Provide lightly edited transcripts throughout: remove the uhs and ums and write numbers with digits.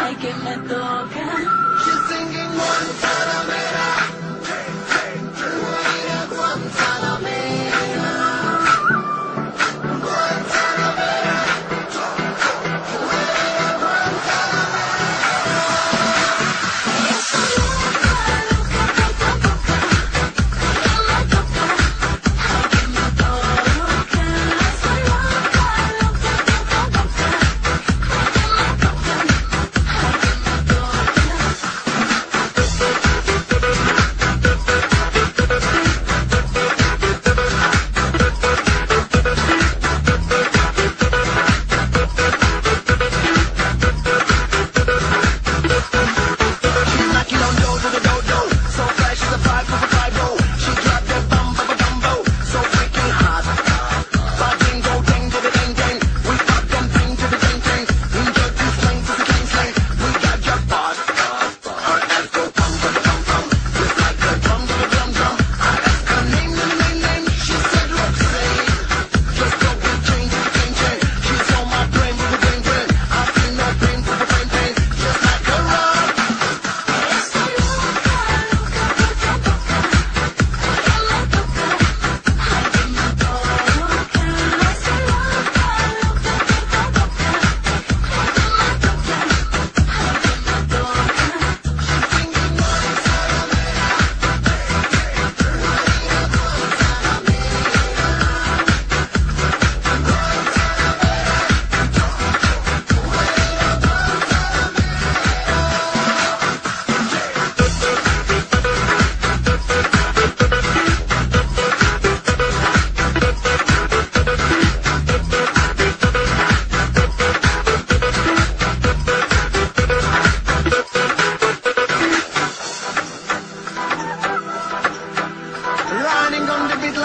ay que me toca. She's singing Guantanamera, Guaira Guantanamera, Guantanamera, Guaira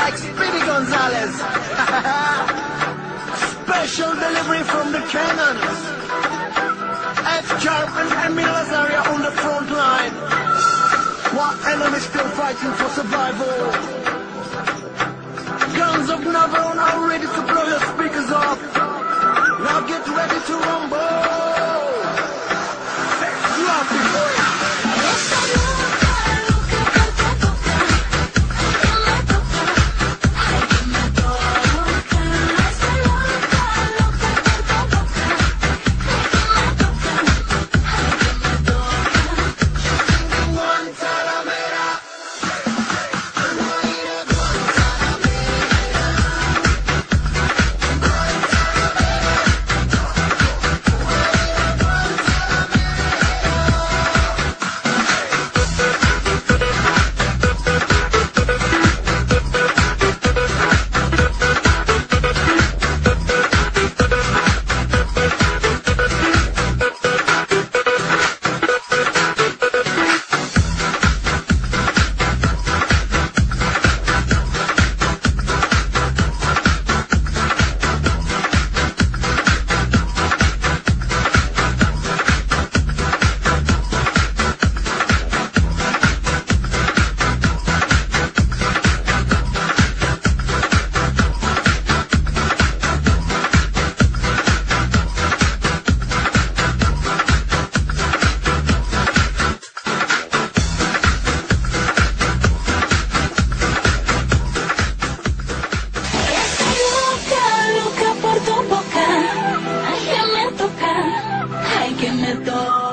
like Speedy Gonzales. Special delivery from the cannons. F. Sharp and Emil Lazaria on the front line. While enemies still fighting for survival. Guns of Navarone are ready to blow your speakers off. Now get ready to rumble. Drop it. Que me toca.